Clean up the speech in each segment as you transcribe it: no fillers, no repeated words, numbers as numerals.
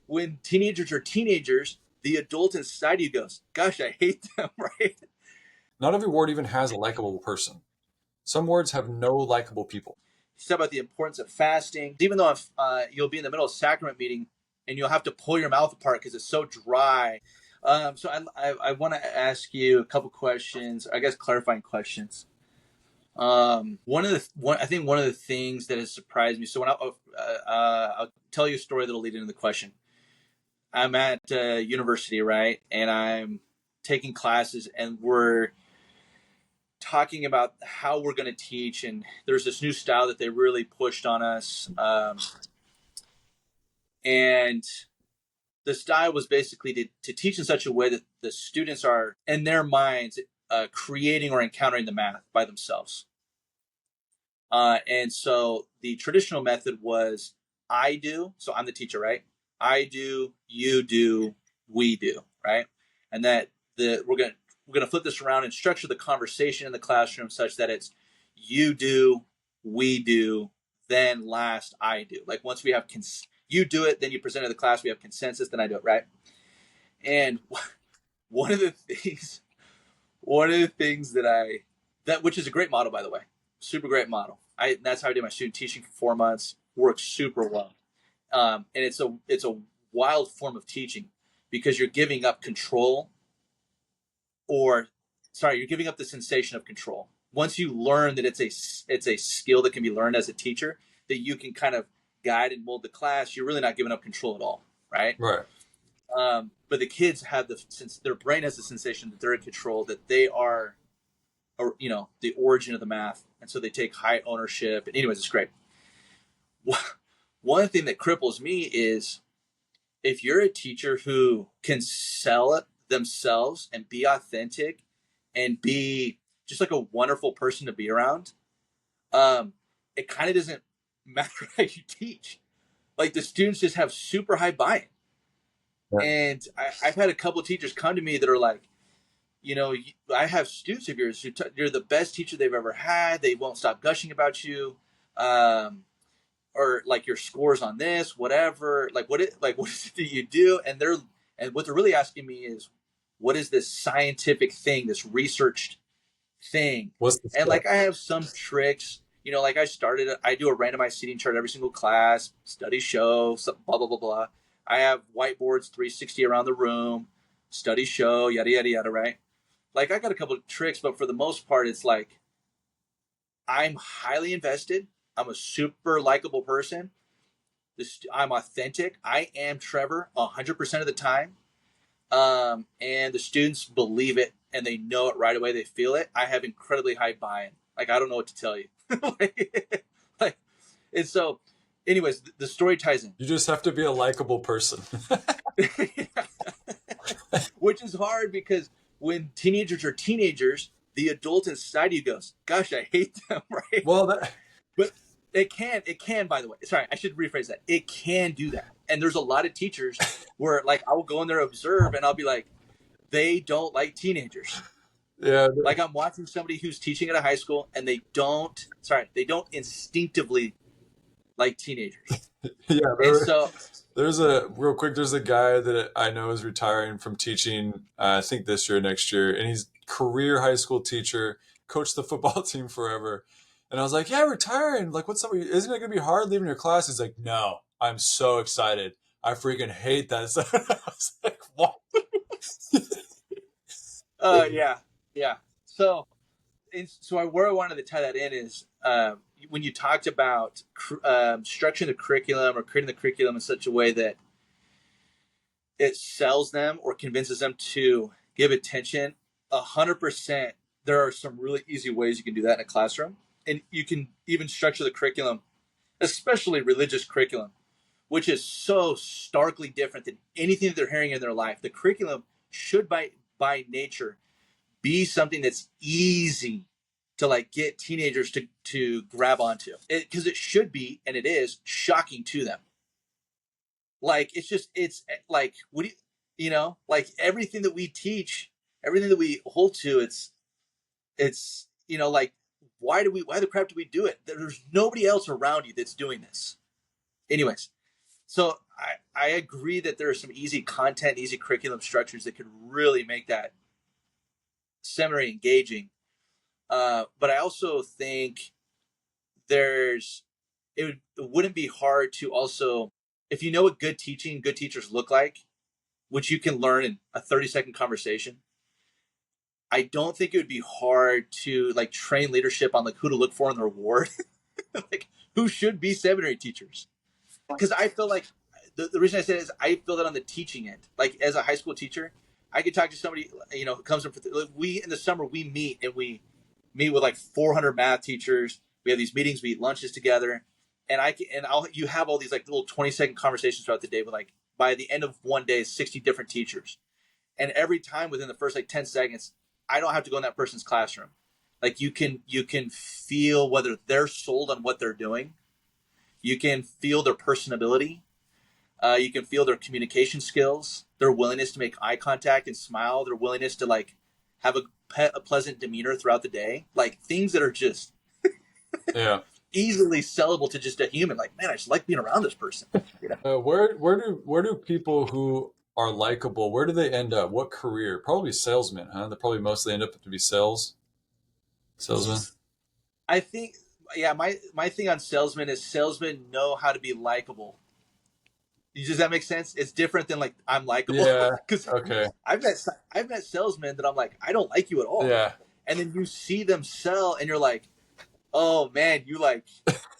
when teenagers are teenagers, the adult inside you goes, gosh, I hate them, right? Not every ward even has a likable person. Some wards have no likable people. You talk about the importance of fasting. Even though if, you'll be in the middle of a sacrament meeting and you'll have to pull your mouth apart because it's so dry. So I want to ask you a couple questions, I guess clarifying questions. I think one of the things that has surprised me. So I'll tell you a story that'll lead into the question. I'm at university, right, and I'm taking classes, and we're talking about how we're going to teach. And there's this new style that they really pushed on us, and the style was basically to teach in such a way that the students are in their minds creating or encountering the math by themselves. And so the traditional method was I do, so I'm the teacher, right? I do, you do, we do, right? And that we're gonna flip this around and structure the conversation in the classroom such that it's you do, we do, then last I do. Like once we have you do it, then you present to the class, we have consensus, then I do it, right? And one of the things that which is a great model, by the way, super great model. That's how I did my student teaching for 4 months. Works super well, and it's a wild form of teaching because you're giving up control, you're giving up the sensation of control. Once you learn that it's a skill that can be learned as a teacher, that you can kind of guide and mold the class, you're really not giving up control at all, right? Right. But the kids have since their brain has the sensation that they're in control, that they are, or the origin of the math, and so they take high ownership. And anyways, it's great. One thing that cripples me is if you're a teacher who can sell it themselves and be authentic and be just like a wonderful person to be around, it kind of doesn't matter how you teach. Like the students just have super high buy-in. Yeah. And I've had a couple of teachers come to me that are like, I have students of yours who you're the best teacher they've ever had. They won't stop gushing about you, or like your scores on this, whatever. Like what is it that you do? And what they're really asking me is, what is this scientific thing, this researched thing? And like I have some tricks. Like I do a randomized seating chart every single class. Studies show, blah blah blah blah. I have whiteboards 360 around the room. Studies show, yada yada yada, right? Like I got a couple of tricks, but for the most part, it's like I'm highly invested. I'm a super likable person. I'm authentic. I am Trevor 100% of the time. And the students believe it and they know it right away. They feel it. I have incredibly high buy-in. Like, I don't know what to tell you. And so anyways, the story ties in. You just have to be a likable person. Which is hard because when teenagers are teenagers, the adult inside you goes, gosh, I hate them, right? Well, but it can, by the way. Sorry, I should rephrase that. It can do that. And there's a lot of teachers where like I will go in there, observe, and I'll be like, they don't like teenagers. Yeah. Like I'm watching somebody who's teaching at a high school and they don't instinctively like teenagers. Yeah. There's a guy that I know is retiring from teaching, I think this year, next year, and he's career high school teacher, coached the football team forever. And I was like, yeah, retiring. Like, what's up? Isn't it going to be hard leaving your class? He's like, no, I'm so excited. I freaking hate that. So I was like, what? Yeah. So where I wanted to tie that in is when you talked about structuring the curriculum or creating the curriculum in such a way that it sells them or convinces them to give attention, 100%. There are some really easy ways you can do that in a classroom. And you can even structure the curriculum, especially religious curriculum, which is so starkly different than anything that they're hearing in their life. The curriculum should by nature be something that's easy to like get teenagers to grab onto, because it should be, and it is shocking to them. Like it's like, what do you like everything that we teach, everything that we hold to, it's like, why the crap do we do it? There's nobody else around you that's doing this. Anyways, so I agree that there are some easy content, easy curriculum structures that could really make that seminary engaging. But I also think there's it wouldn't be hard to also, if you know what good teaching, good teachers look like, which you can learn in a 30-second conversation. I don't think it would be hard to like train leadership on like who to look for in their ward, like who should be seminary teachers. Because I feel like the reason I say it is I feel that on the teaching end, like as a high school teacher, I could talk to somebody, who comes from, we in the summer, we meet with like 400 math teachers. We have these meetings, we eat lunches together. You have all these like little 20-second conversations throughout the day with like, by the end of one day, 60 different teachers. And every time within the first like 10 seconds, I don't have to go in that person's classroom. Like you can feel whether they're sold on what they're doing. You can feel their personability. You can feel their communication skills, their willingness to make eye contact and smile, their willingness to like have a pleasant demeanor throughout the day. Like things that are just Yeah. easily sellable to just a human. Like, man, I just like being around this person. Where do people who are likable, where do they end up? What career? Probably salesmen, huh? They probably mostly end up to be salesmen. I think, yeah, my thing on salesmen is salesmen know how to be likable. Does that make sense? It's different than like I'm likable, Yeah. because Okay. I've met salesmen that I'm like, I don't like you at all, Yeah. and then you see them sell, and you're like, oh man, you like,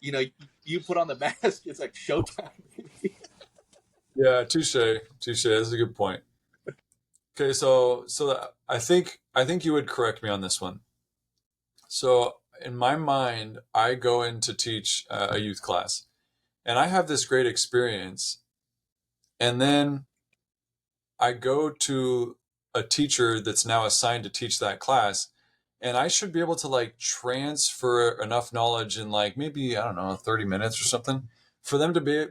you put on the mask. It's like showtime. Yeah. Touche. Touche. That's a good point. Okay. So I think you would correct me on this one. So in my mind, I go in to teach a youth class, and I have this great experience, and then I go to a teacher that's now assigned to teach that class, and I should be able to like transfer enough knowledge in like maybe, I don't know, 30 minutes or something for them to be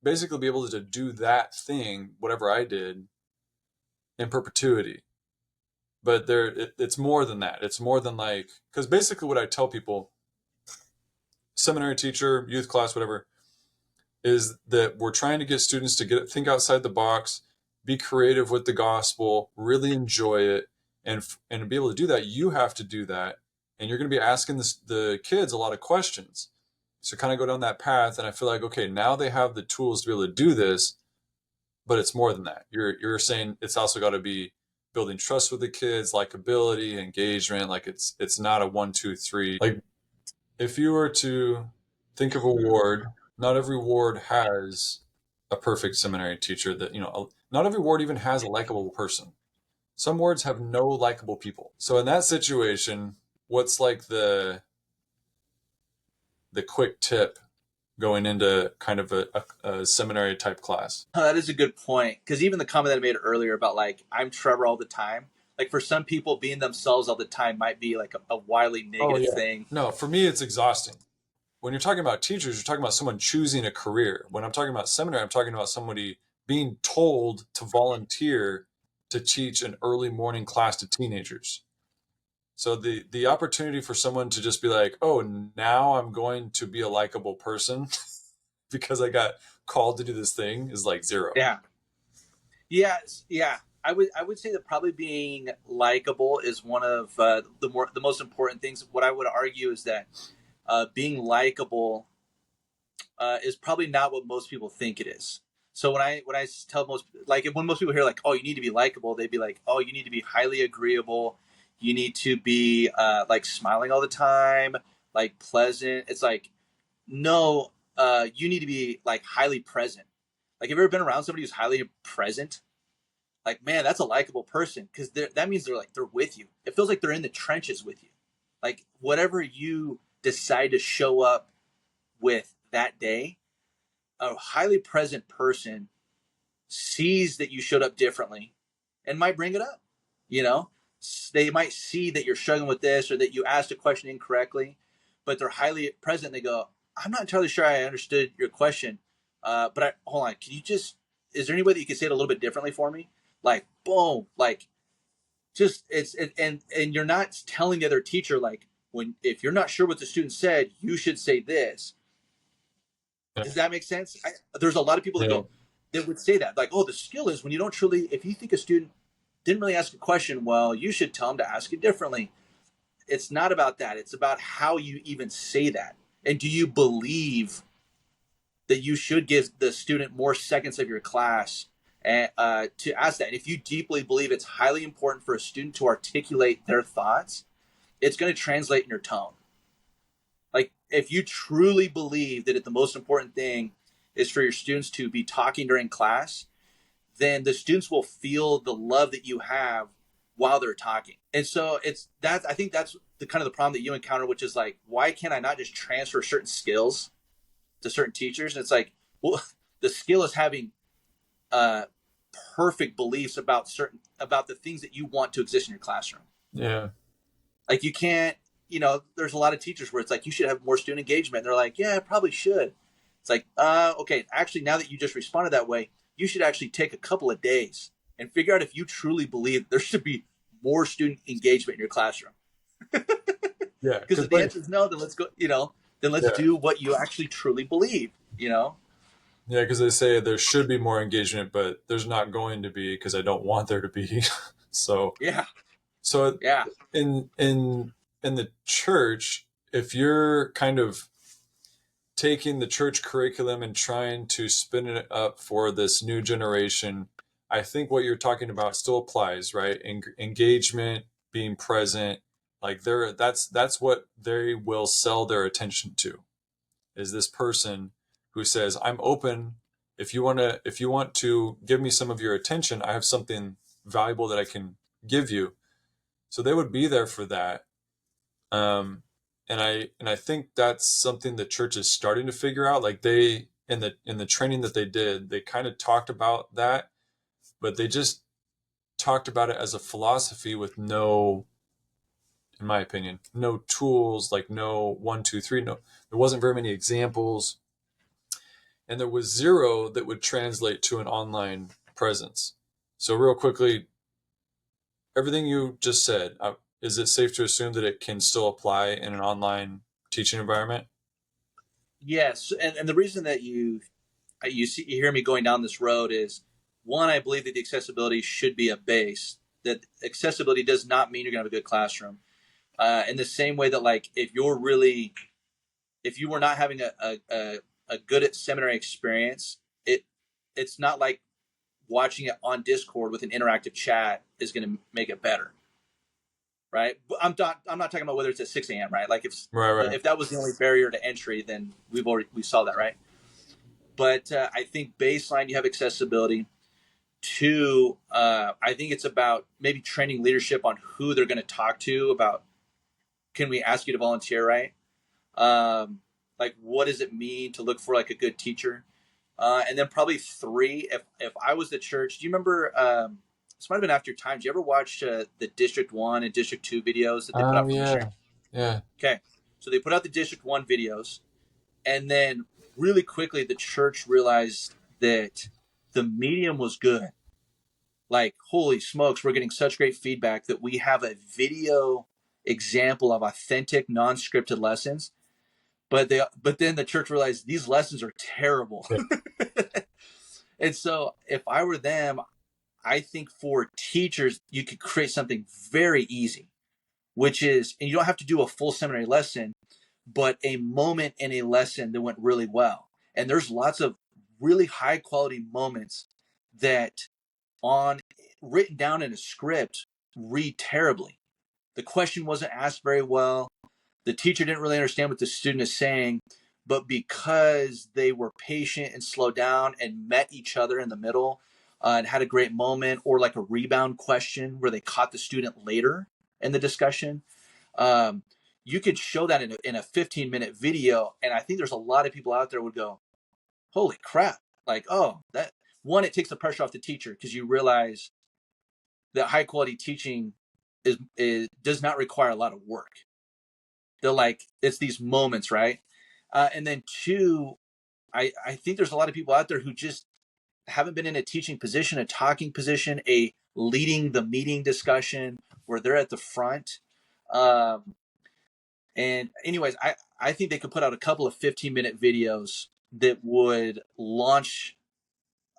basically be able to do that thing, whatever I did, in perpetuity. But it's more than that. It's more than like, because basically what I tell people, seminary teacher, youth class, whatever, is that we're trying to get students to think outside the box, be creative with the gospel, really enjoy it, and to be able to do that, you have to do that, and you're going to be asking the kids a lot of questions. So kind of go down that path, and I feel like, okay, now they have the tools to be able to do this, but it's more than that. You're saying it's also got to be building trust with the kids, likability, engagement. Like it's not a 1, 2, 3. Like if you were to think of a ward, not every ward has a perfect seminary teacher that, not every ward even has a likable person. Some wards have no likable people. So in that situation, what's like the quick tip going into kind of a seminary type class? Oh, that is a good point, because even the comment that I made earlier about like I'm Trevor all the time. Like for some people, being themselves all the time might be like a wildly Oh negative yeah. thing. No, for me, it's exhausting. When you're talking about teachers, you're talking about someone choosing a career. When I'm talking about seminary, I'm talking about somebody being told to volunteer to teach an early morning class to teenagers. So the opportunity for someone to just be like, oh, now I'm going to be a likable person because I got called to do this thing is like zero. Yeah. Yes. Yeah. I would say that probably being likable is one of the most important things. What I would argue is that being likable is probably not what most people think it is. So when I tell most, like when most people hear like, oh, you need to be likable, they'd be like, oh, you need to be highly agreeable, you need to be like smiling all the time, like pleasant. It's like, no, you need to be like highly present. Like, have you ever been around somebody who's highly present? Like, man, that's a likable person, because that means they're with you. It feels like they're in the trenches with you. Like whatever you decide to show up with that day, a highly present person sees that you showed up differently and might bring it up. You know, they might see that you're struggling with this or that you asked a question incorrectly, but they're highly present. They go, I'm not entirely sure I understood your question, hold on. Can you just? Is there any way that you can say it a little bit differently for me? Like, boom, like just and you're not telling the other teacher like, when if you're not sure what the student said, you should say this. Yeah. Does that make sense? There's a lot of people that Yeah. go, that would say that, like, oh, the skill is when you don't truly, if you think a student didn't really ask a question, well, you should tell them to ask it differently. It's not about that. It's about how you even say that. And do you believe that you should give the student more seconds of your class to ask that? And if you deeply believe it's highly important for a student to articulate their thoughts, it's going to translate in your tone. Like, if you truly believe that the most important thing is for your students to be talking during class, then the students will feel the love that you have while they're talking. And so it's that, I think that's the kind of the problem that you encounter, which is like, why can't I not just transfer certain skills to certain teachers? And it's like, well, the skill is having uh, perfect beliefs about the things that you want to exist in your classroom. Yeah. Like, you can't, there's a lot of teachers where it's like, you should have more student engagement. And they're like, yeah, I probably should. It's like, okay, actually, now that you just responded that way, you should actually take a couple of days and figure out if you truly believe there should be more student engagement in your classroom. Yeah. Because if the answer is no, then let's go, then let's do what you actually truly believe, Yeah, because they say there should be more engagement, but there's not going to be because I don't want there to be. So Yeah. so Yeah. in the church, if you're kind of taking the church curriculum and trying to spin it up for this new generation, I think what you're talking about still applies, right? Engagement, being present, like that's what they will sell their attention to, is this person who says, I'm open. If you want to give me some of your attention, I have something valuable that I can give you. So they would be there for that. And I think that's something the church is starting to figure out. Like, they, in the training that they did, they kind of talked about that, but they just talked about it as a philosophy with no, in my opinion, no tools, like no 1, 2, 3. No, there wasn't very many examples, and there was zero that would translate to an online presence. So real quickly, everything you just said, is it safe to assume that it can still apply in an online teaching environment? Yes. And the reason that you hear me going down this road is, one, I believe that the accessibility should be a base. That accessibility does not mean you're going to have a good classroom. In the same way that, like, if you were not having a good seminary experience, it's not like watching it on Discord with an interactive chat is going to make it better, right? I'm not talking about whether it's at 6 a.m. right? Like, Right. if that was the only barrier to entry, then we saw that, right? But I think baseline, you have accessibility. Two, I think it's about maybe training leadership on who they're going to talk to about. Can we ask you to volunteer, right? Like, what does it mean to look for like a good teacher? And then probably three, if I was the church, do you remember? This might have been after your time. Do you ever watch the District 1 and District 2 videos that they put Oh, out from yeah. Michigan? Yeah. Okay, so they put out the District 1 videos, and then really quickly the church realized that the medium was good. Like, holy smokes, we're getting such great feedback that we have a video example of authentic non-scripted lessons. But then the church realized these lessons are terrible. Yeah. And so if I were them, I think for teachers, you could create something very easy, which is, and you don't have to do a full seminary lesson, but a moment in a lesson that went really well. And there's lots of really high quality moments that, on written down in a script, read terribly. The question wasn't asked very well. The teacher didn't really understand what the student is saying, but because they were patient and slowed down and met each other in the middle, and had a great moment, or like a rebound question where they caught the student later in the discussion, um, you could show that in a 15-minute video. And I think there's a lot of people out there would go, holy crap. Like, oh, that one, it takes the pressure off the teacher because you realize that high quality teaching does not require a lot of work. They're like, it's these moments, right? And then two, I think there's a lot of people out there who just haven't been in a teaching position, a talking position, a leading the meeting discussion where they're at the front. And anyways, I think they could put out a couple of 15-minute videos that would launch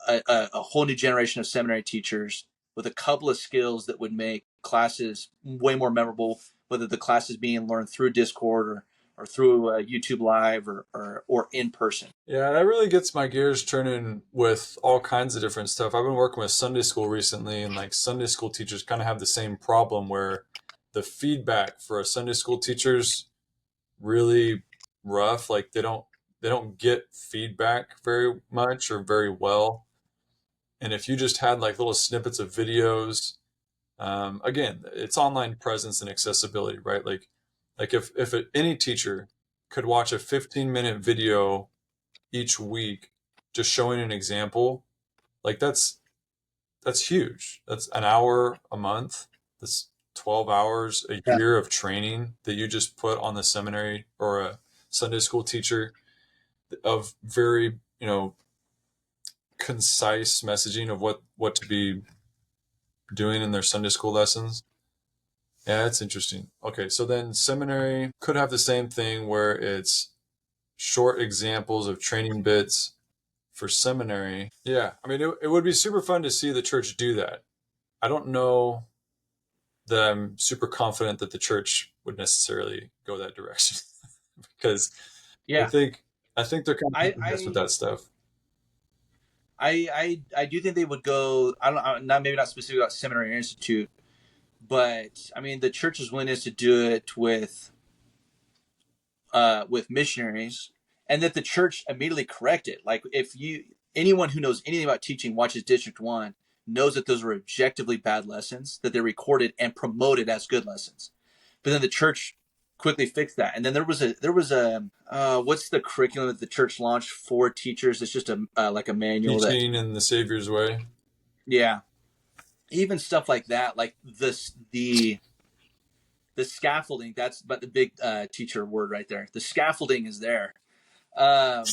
a whole new generation of seminary teachers with a couple of skills that would make classes way more memorable, whether the class is being learned through Discord or through YouTube Live or in person. Yeah, that really gets my gears turning with all kinds of different stuff. I've been working with Sunday school recently, and like Sunday school teachers kind of have the same problem where the feedback for a Sunday school teacher's really rough. Like they don't get feedback very much or very well. And if you just had like little snippets of videos, again, it's online presence and accessibility, right? Like if any teacher could watch a 15-minute video each week just showing an example, like that's huge. That's an hour a month. That's 12 hours a Yeah. year of training that you just put on the seminary or a Sunday school teacher of very, concise messaging of what to be doing in their Sunday school lessons. Yeah, that's interesting. Okay, so then seminary could have the same thing where it's short examples of training bits for seminary. Yeah, I mean, it would be super fun to see the church do that. I don't know that I'm super confident that the church would necessarily go that direction because I Yeah. think I think they're kind of I, hit and miss with I that stuff. I do think they would go. I don't not maybe not specifically about seminary or institute, but I mean the church's willingness to do it with missionaries, and that the church immediately correct it. Like if anyone who knows anything about teaching watches District 1 knows that those were objectively bad lessons that they recorded and promoted as good lessons. But then the church quickly fixed that. And then there was a what's the curriculum that the church launched for teachers? It's just a like a manual that, Teaching in the Savior's way. yeah, even stuff like that, like the scaffolding. That's but the big teacher word right there. The scaffolding is there. Um,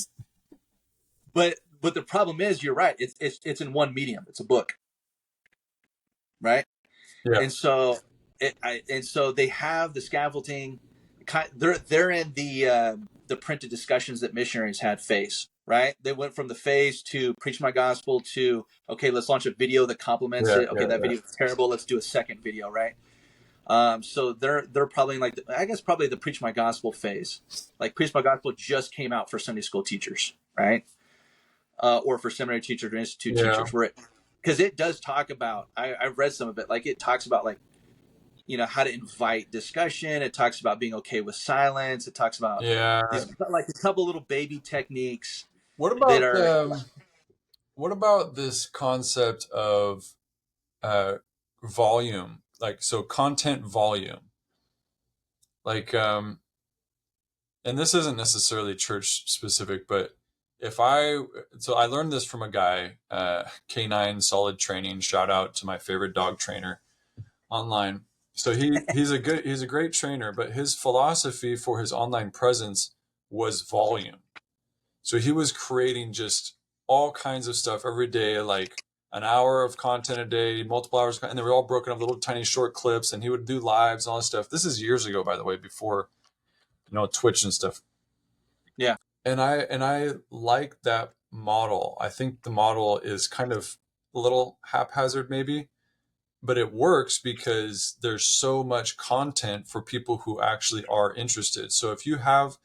but the problem is, you're right. It's in one medium. It's a book, right? Yeah, And so and so they have the scaffolding. They're in the printed discussions that missionaries had face. Right, they went from the phase to preach my gospel to, okay, let's launch a video that complements yeah, it. Okay, yeah, that yeah. video is terrible. Let's do a second video, right? So they're probably like, I guess probably the preach my gospel phase. Like preach my gospel just came out for Sunday school teachers, right? Or for seminary teachers or institute Yeah. teachers, where because it does talk about. I've read some of it. Like it talks about like, how to invite discussion. It talks about being okay with silence. It talks about Yeah. these like a couple little baby techniques What that about are. what about this concept of uh, volume? Like so, content volume. Like, and this isn't necessarily church specific, but if I so I learned this from a guy, K9 Solid Training. Shout out to my favorite dog trainer online. So he's a great trainer, but his philosophy for his online presence was volume. So he was creating just all kinds of stuff every day, like an hour of content a day, multiple hours, and they were all broken up little tiny short clips. And he would do lives and all this stuff. This is years ago, by the way, before Twitch and stuff. Yeah. And I like that model. I think the model is kind of a little haphazard, maybe, but it works because there's so much content for people who actually are interested. So if you have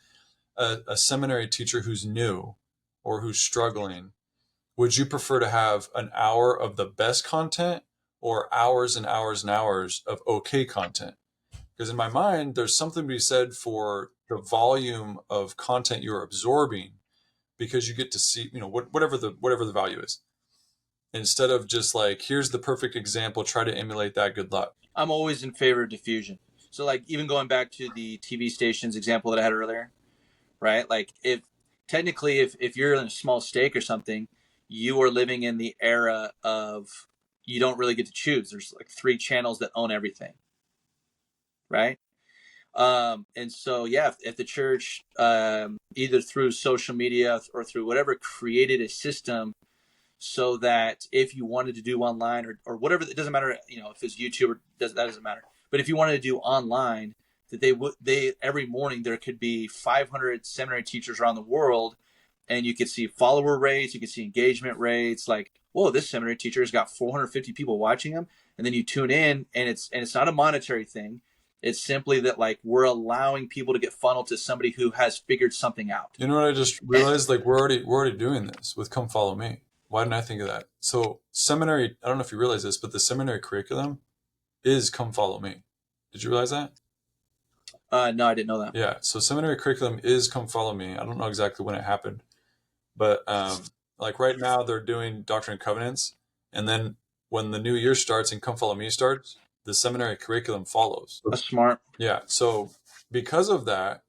a seminary teacher who's new or who's struggling, would you prefer to have an hour of the best content or hours and hours and hours of okay content? Because in my mind, there's something to be said for the volume of content you're absorbing, because you get to see, whatever the value is, instead of just like, here's the perfect example, try to emulate that, good luck. I'm always in favor of diffusion. So like even going back to the TV stations example that I had earlier, right? Like if you're in a small stake or something, you are living in the era of you don't really get to choose. There's like three channels that own everything, right? And so yeah, if the church either through social media or through whatever created a system so that if you wanted to do online or whatever, it doesn't matter, if it's YouTube or that doesn't matter. But if you wanted to do online, that they every morning there could be 500 seminary teachers around the world and you could see follower rates, you could see engagement rates. Like, whoa, this seminary teacher has got 450 people watching him. And then you tune in, and it's not a monetary thing. It's simply that like we're allowing people to get funneled to somebody who has figured something out. You know what I just realized? Like we're already doing this with Come Follow Me. Why didn't I think of that? So seminary, I don't know if you realize this, but the seminary curriculum is Come Follow Me. Did you realize that? No, I didn't know that. Yeah. So seminary curriculum is Come Follow Me. I don't know exactly when it happened, but like right now they're doing Doctrine and Covenants, and then when the new year starts and Come Follow Me starts, the seminary curriculum follows. That's smart. Yeah. So because of that,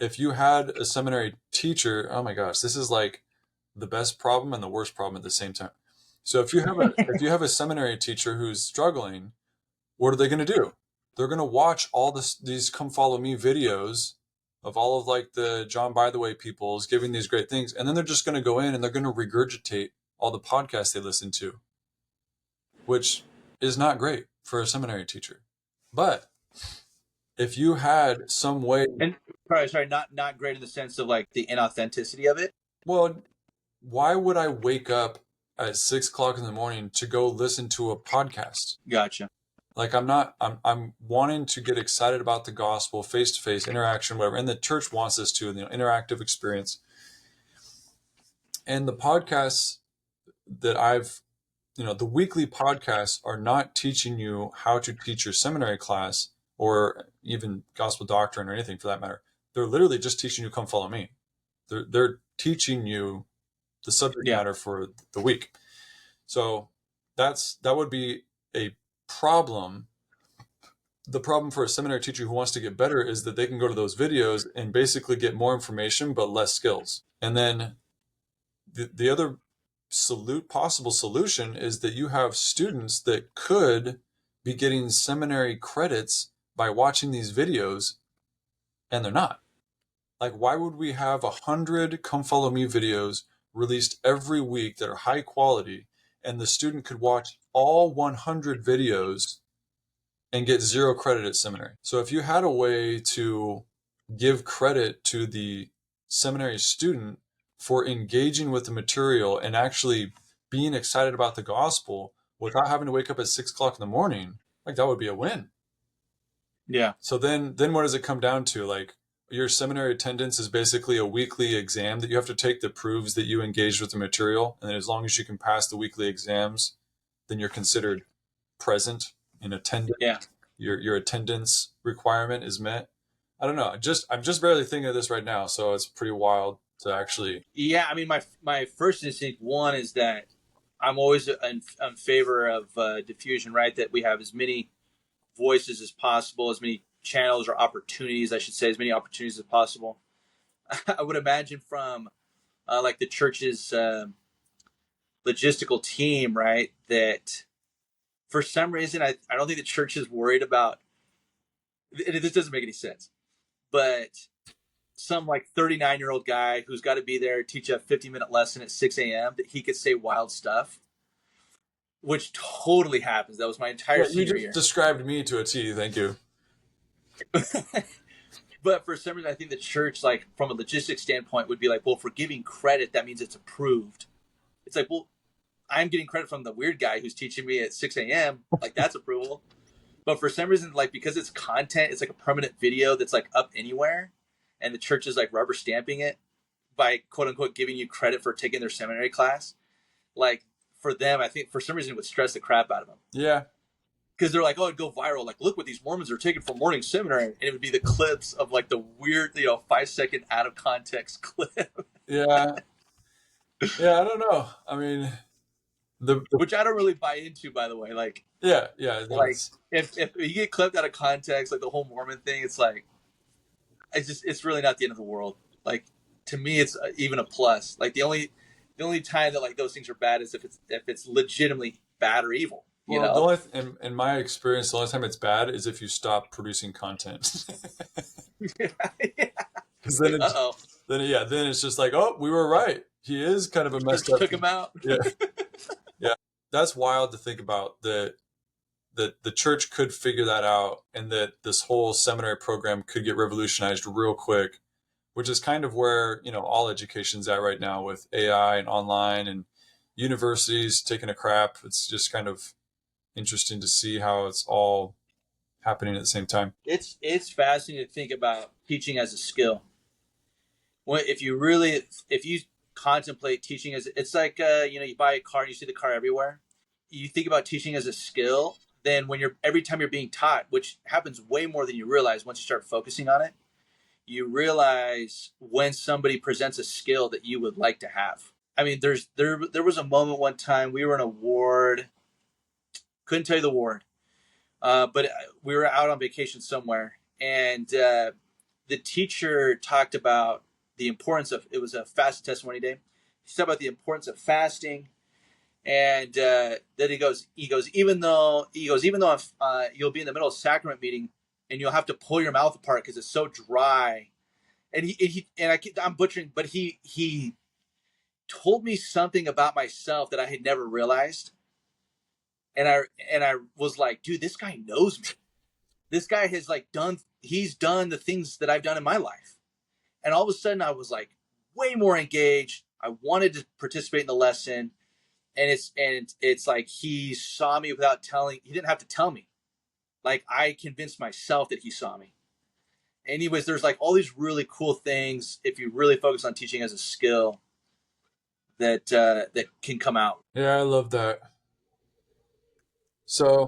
if you had a seminary teacher, oh my gosh, this is like the best problem and the worst problem at the same time. So if you have a seminary teacher who's struggling, what are they going to do? They're going to watch all these Come Follow Me videos of all of like the John By the Way peoples giving these great things, and then they're just going to go in and they're going to regurgitate all the podcasts they listen to, which is not great for a seminary teacher. But if you had some way, and sorry, not great in the sense of like the inauthenticity of it. well, why would I wake up at 6 o'clock in the morning to go listen to a podcast? Gotcha. Like I'm wanting to get excited about the gospel, face-to-face interaction, whatever. And the church wants us to, interactive experience. And the podcasts that the weekly podcasts are not teaching you how to teach your seminary class or even gospel doctrine or anything for that matter. They're literally just teaching you Come Follow Me. They're teaching you the subject matter for the week. So that would be a problem. The problem for a seminary teacher who wants to get better is that they can go to those videos and basically get more information but less skills. And then the other possible solution is that you have students that could be getting seminary credits by watching these videos, and they're not. Like, why would we have 100 Come Follow Me videos released every week that are high quality, and the student could watch all 100 videos and get 0 credit at seminary? So if you had a way to give credit to the seminary student for engaging with the material and actually being excited about the gospel without having to wake up at 6 o'clock in the morning, like that would be a win. Yeah. So then what does it come down to? Like, your seminary attendance is basically a weekly exam that you have to take that proves that you engaged with the material. And then as long as you can pass the weekly exams, then you're considered present in attendance. Yeah. Your attendance requirement is met. I don't know. I'm just barely thinking of this right now. So it's pretty wild to actually. Yeah. I mean, my first instinct, one, is that I'm always in favor of diffusion, right? That we have as many voices as possible, as many channels or opportunities, I should say, as many opportunities as possible. I would imagine from like the church's logistical team, right? That for some reason, I don't think the church is worried about, and this doesn't make any sense, but some like 39-year-old guy who's got to be there, teach a 50-minute lesson at 6 a.m. that he could say wild stuff, which totally happens. That was my entire senior year. You just described me to a T. Thank you. But for some reason, I think the church, like from a logistics standpoint, would be like, well, for giving credit, that means it's approved. It's like, well, I'm getting credit from the weird guy who's teaching me at 6 a.m. Like, that's approval. But for some reason, like, because it's content, it's like a permanent video that's like up anywhere, and the church is like rubber stamping it by quote unquote giving you credit for taking their seminary class. Like, for them, I think for some reason it would stress the crap out of them. Yeah. Because they're like, oh, it'd go viral. Like, look what these Mormons are taking from morning seminary. And it would be the clips of like the weird, 5-second out of context clip. Yeah. Yeah, I don't know. I mean, which I don't really buy into, by the way. Like, yeah. Like, if you get clipped out of context, like the whole Mormon thing, it's like, it's really not the end of the world. Like, to me, it's even a plus. Like, the only time that like those things are bad is if it's legitimately bad or evil. Well, in my experience, the only time it's bad is if you stop producing content. Because then it's just like, oh, we were right. He is kind of a messed up. Took him out. Yeah. That's wild to think about. That the church could figure that out, and that this whole seminary program could get revolutionized real quick which is kind of where, all education's at right now with AI and online and universities taking a crap. It's just kind of interesting to see how it's all happening at the same time. It's fascinating to think about teaching as a skill. If you contemplate teaching as, it's like you buy a car and you see the car everywhere. You think about teaching as a skill, then when you're every time you're being taught, which happens way more than you realize once you start focusing on it, you realize when somebody presents a skill that you would like to have. I mean, there was a moment one time we were in a ward, couldn't tell you the ward, but we were out on vacation somewhere, and the teacher talked about the importance of, it was a fast testimony day. He talked about the importance of fasting, and then even though you'll be in the middle of sacrament meeting and you'll have to pull your mouth apart because it's so dry, I'm butchering, but he told me something about myself that I had never realized, and I was like, dude, this guy knows me. This guy has he's done the things that I've done in my life. And all of a sudden I was like way more engaged. I wanted to participate in the lesson. And it's like he saw me without telling. He didn't have to tell me. Like, I convinced myself that he saw me. Anyways, there's like all these really cool things if you really focus on teaching as a skill that can come out. Yeah, I love that. So